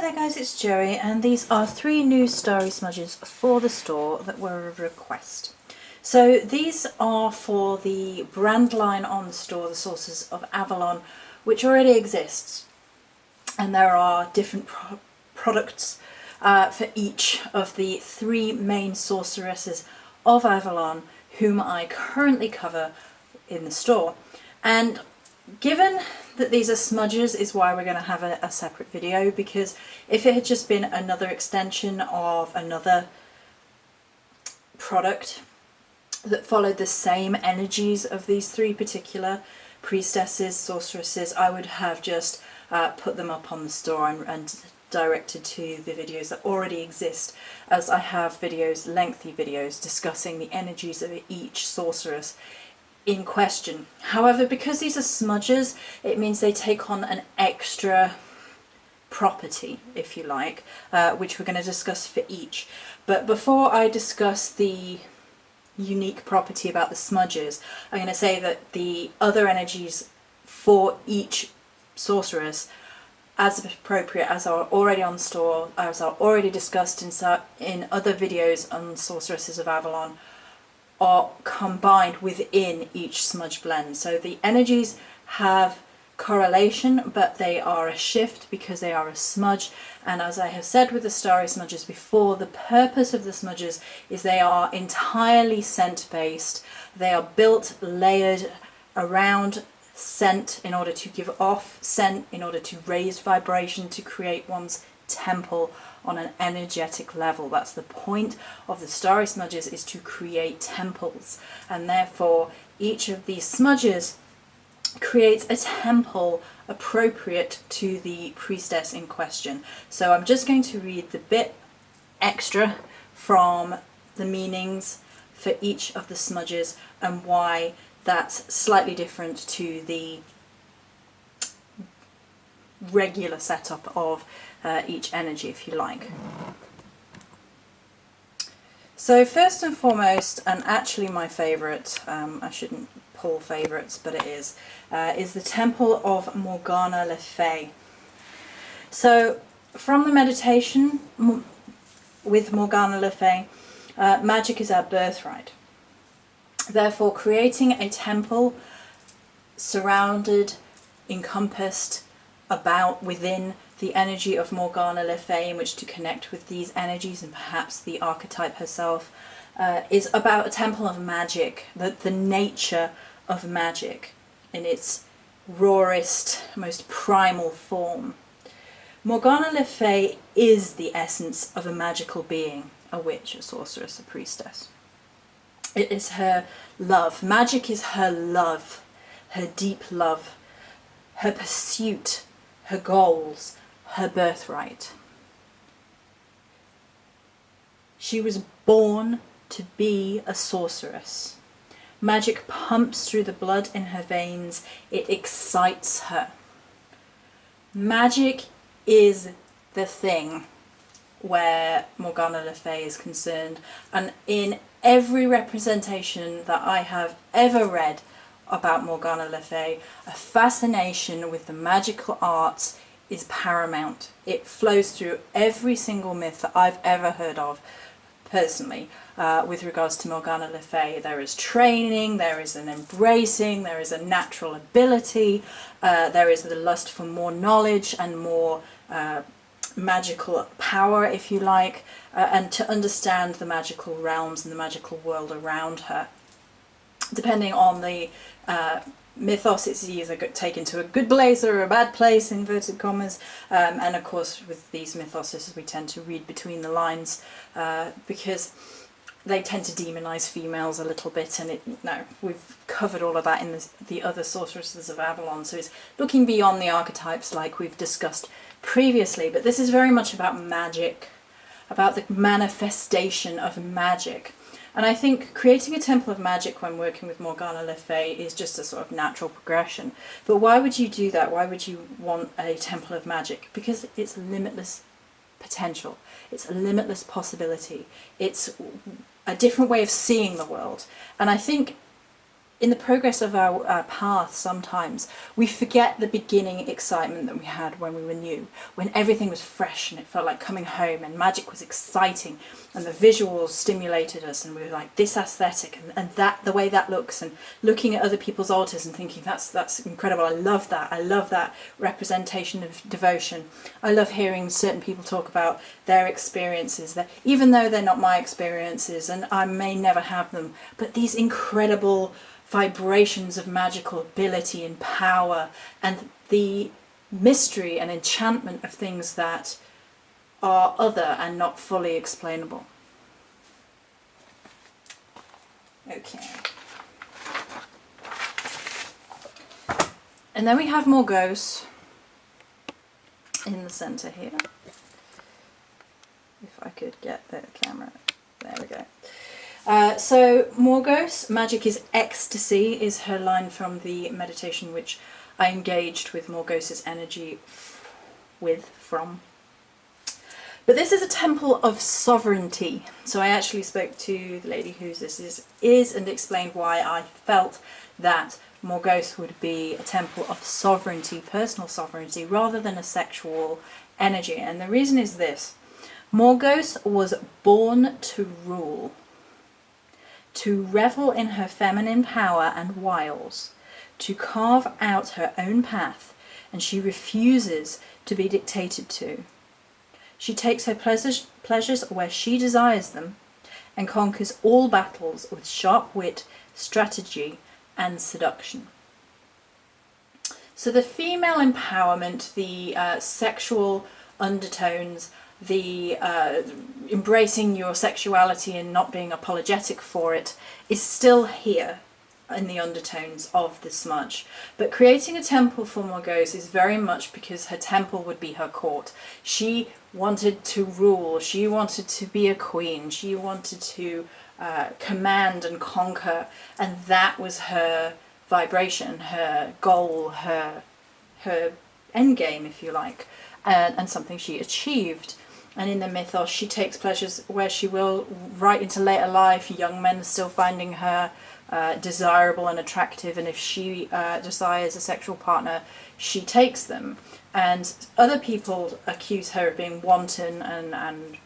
there guys, it's Joey, and these are 3 new Starry smudges for the store that were a request. So these are for the brand line on the store, the Sorcerers of Avalon, which already exists. And there are different products for each of the 3 main sorceresses of Avalon, whom I currently cover in the store. And given that these are smudges is why we're going to have a separate video, because if it had just been another extension of another product that followed the same energies of these 3 particular priestesses, sorceresses, I would have just put them up on the store and directed to the videos that already exist, as I have videos, lengthy videos, discussing the energies of each sorceress in question. However, because these are smudges, it means they take on an extra property, if you like, which we're going to discuss for each. But before I discuss the unique property about the smudges, I'm going to say that the other energies for each sorceress, as appropriate, as are already on store, as are already discussed in other videos on Sorceresses of Avalon, are combined within each smudge blend. So the energies have correlation, but they are a shift because they are a smudge. And as I have said with the Starry smudges before, the purpose of the smudges is they are entirely scent based. They are built, layered around scent in order to give off scent, in order to raise vibration, to create one's temple on an energetic level. That's the point of the Starry smudges, is to create temples, and therefore each of these smudges creates a temple appropriate to the priestess in question. So I'm just going to read the bit extra from the meanings for each of the smudges and why that's slightly different to the regular setup of each energy, if you like. So first and foremost, and actually my favourite, I shouldn't pull favourites, but it is the Temple of Morgana Le Fay. So from the meditation with Morgana Le Fay, magic is our birthright. Therefore, creating a temple surrounded, encompassed, about, within the energy of Morgana Le Fay, in which to connect with these energies and perhaps the archetype herself, is about a temple of magic, the nature of magic in its rawest, most primal form. Morgana Le Fay is the essence of a magical being, a witch, a sorceress, a priestess. It is her love. Magic is her love, her deep love, her pursuit, her goals, her birthright. She was born to be a sorceress. Magic pumps through the blood in her veins. It excites her. Magic is the thing where Morgana Le Fay is concerned, and in every representation that I have ever read about Morgana Le Fay, a fascination with the magical arts is paramount. It flows through every single myth that I've ever heard of, personally, with regards to Morgana Le Fay. There is training, there is an embracing, there is a natural ability, there is the lust for more knowledge and more magical power, if you like, and to understand the magical realms and the magical world around her. Depending on the mythos, it's either taken to a good place or a bad place, inverted commas, and of course with these mythoses we tend to read between the lines because they tend to demonize females a little bit, and we've covered all of that in the other Sorceresses of Avalon, so it's looking beyond the archetypes like we've discussed previously. But this is very much about magic, about the manifestation of magic. And I think creating a temple of magic when working with Morgana Le Fay is just a sort of natural progression. But why would you do that? Why would you want a temple of magic? Because it's limitless potential. It's a limitless possibility. It's a different way of seeing the world. And I think in the progress of our path, sometimes we forget the beginning excitement that we had when we were new, when everything was fresh and it felt like coming home and magic was exciting and the visuals stimulated us and we were like, this aesthetic and that, the way that looks, and looking at other people's altars and thinking that's incredible. I love that representation of devotion. I love hearing certain people talk about their experiences, that even though they're not my experiences and I may never have them, but these incredible vibrations of magical ability and power and the mystery and enchantment of things that are other and not fully explainable. Okay. And then we have Morgause in the center here. If I could get the camera, there we go. So Morgause, magic is ecstasy, is her line from the meditation which I engaged with Morgause's energy from. But this is a temple of sovereignty. So I actually spoke to the lady whose this is and explained why I felt that Morgause would be a temple of sovereignty, personal sovereignty, rather than a sexual energy. And the reason is this: Morgause was born to rule, to revel in her feminine power and wiles, to carve out her own path, and she refuses to be dictated to. She takes her pleasures where she desires them, and conquers all battles with sharp wit, strategy, and seduction. So the female empowerment, the sexual undertones, the embracing your sexuality and not being apologetic for it is still here in the undertones of the smudge. But creating a temple for Morgause is very much because her temple would be her court. She wanted to rule, she wanted to be a queen, she wanted to command and conquer, and that was her vibration, her goal, her endgame, if you like, and something she achieved. And in the mythos, she takes pleasures where she will, right into later life. Young men are still finding her desirable and attractive, and if she desires a sexual partner, she takes them. And other people accuse her of being wanton and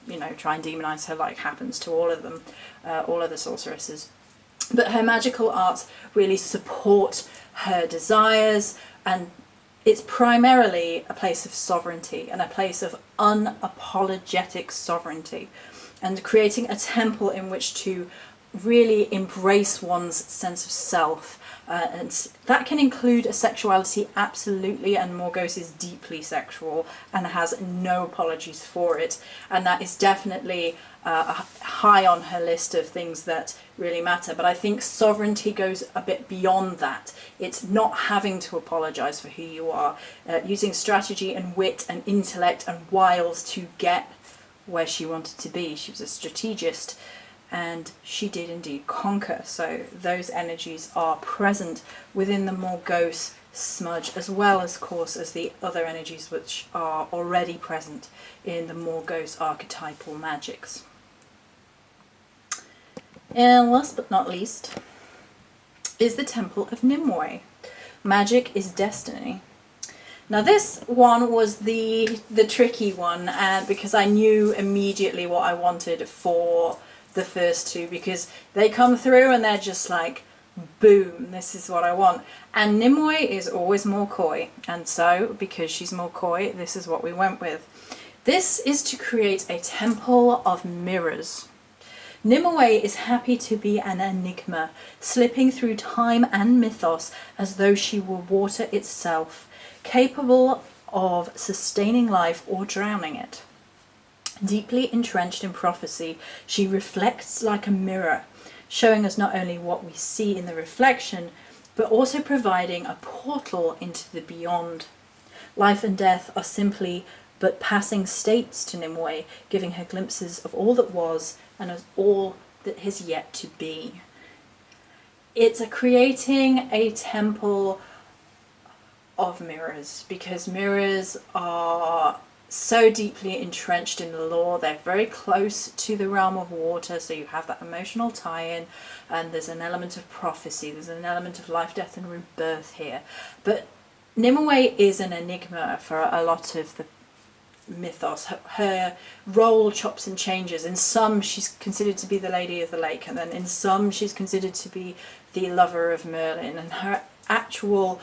you know, try and demonize her, like happens to all of them, all of the sorceresses. But her magical arts really support her desires, and it's primarily a place of sovereignty and a place of unapologetic sovereignty, and creating a temple in which to really embrace one's sense of self. And that can include a sexuality, absolutely, and Morgause is deeply sexual and has no apologies for it, and that is definitely high on her list of things that really matter. But I think sovereignty goes a bit beyond that. It's not having to apologize for who you are, using strategy and wit and intellect and wiles to get where she wanted to be. She was a strategist, and she did indeed conquer. So those energies are present within the Morgause smudge, as well as, of course, as the other energies which are already present in the Morgause archetypal magics. And last but not least is the Temple of Nimue. Magic is destiny. Now this one was the tricky one, because I knew immediately what I wanted for the first two, because they come through and they're just like, boom, this is what I want. And Nimue is always more coy, and so because she's more coy, this is what we went with. This is to create a temple of mirrors. Nimue is happy to be an enigma, slipping through time and mythos as though she were water itself, capable of sustaining life or drowning it. Deeply entrenched in prophecy, she reflects like a mirror, showing us not only what we see in the reflection, but also providing a portal into the beyond. Life and death are simply but passing states to Nimue, giving her glimpses of all that was and of all that has yet to be. It's creating a temple of mirrors, because mirrors are so deeply entrenched in the lore. They're very close to the realm of water, so you have that emotional tie-in, and there's an element of prophecy, there's an element of life, death and rebirth here. But Nimue is an enigma for a lot of the mythos. Her role chops and changes. In some she's considered to be the Lady of the Lake, and then in some she's considered to be the lover of Merlin, and her actual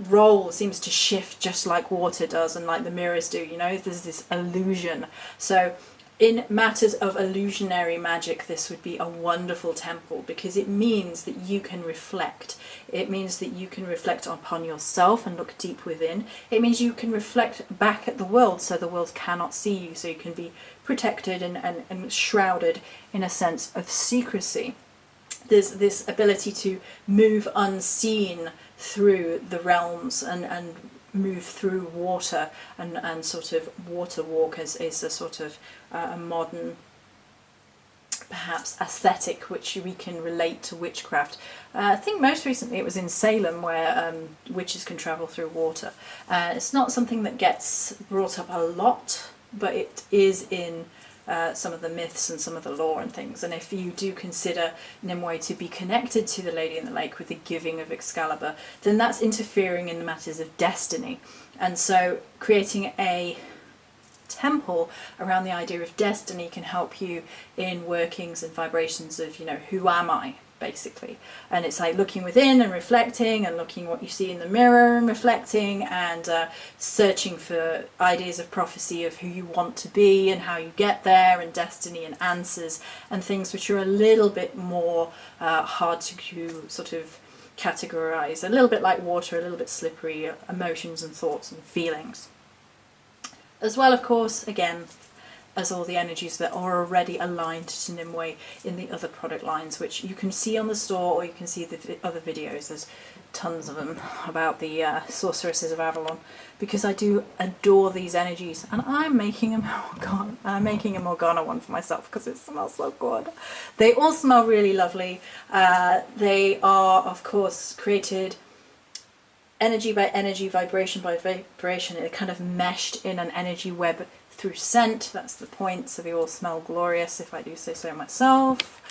role seems to shift just like water does and like the mirrors do, you know, there's this illusion. So in matters of illusionary magic, this would be a wonderful temple, because it means that you can reflect. It means that you can reflect upon yourself and look deep within. It means you can reflect back at the world, so the world cannot see you, so you can be protected and shrouded in a sense of secrecy. There's this ability to move unseen through the realms and move through water, and sort of water walk is a sort of a modern perhaps aesthetic which we can relate to witchcraft. I think most recently it was in Salem where witches can travel through water. It's not something that gets brought up a lot, but it is in some of the myths and some of the lore and things. And if you do consider Nimue to be connected to the Lady in the Lake with the giving of Excalibur, then that's interfering in the matters of destiny. And so creating a temple around the idea of destiny can help you in workings and vibrations of, you know, who am I, basically. And it's like looking within and reflecting, and looking what you see in the mirror and reflecting, and searching for ideas of prophecy of who you want to be and how you get there, and destiny and answers and things which are a little bit more hard to sort of categorize, a little bit like water, a little bit slippery, emotions and thoughts and feelings. As well, of course, again, as all the energies that are already aligned to Nimue in the other product lines, which you can see on the store, or you can see the other videos. There's tons of them about the Sorceresses of Avalon, because I do adore these energies, and I'm making a Morgana one for myself because it smells so good. They all smell really lovely. They are, of course, created energy by energy, vibration by vibration. They're kind of meshed in an energy web through scent. That's the point. So they all smell glorious, if I do say so myself.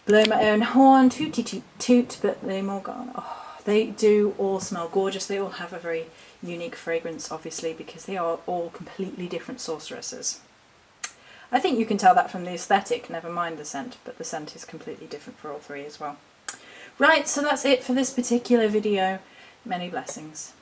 Blow my own horn, toot toot toot, but they Morgana. Oh, they do all smell gorgeous. They all have a very unique fragrance, obviously, because they are all completely different sorceresses. I think you can tell that from the aesthetic, never mind the scent, but the scent is completely different for all three as well. Right, so that's it for this particular video. Many blessings.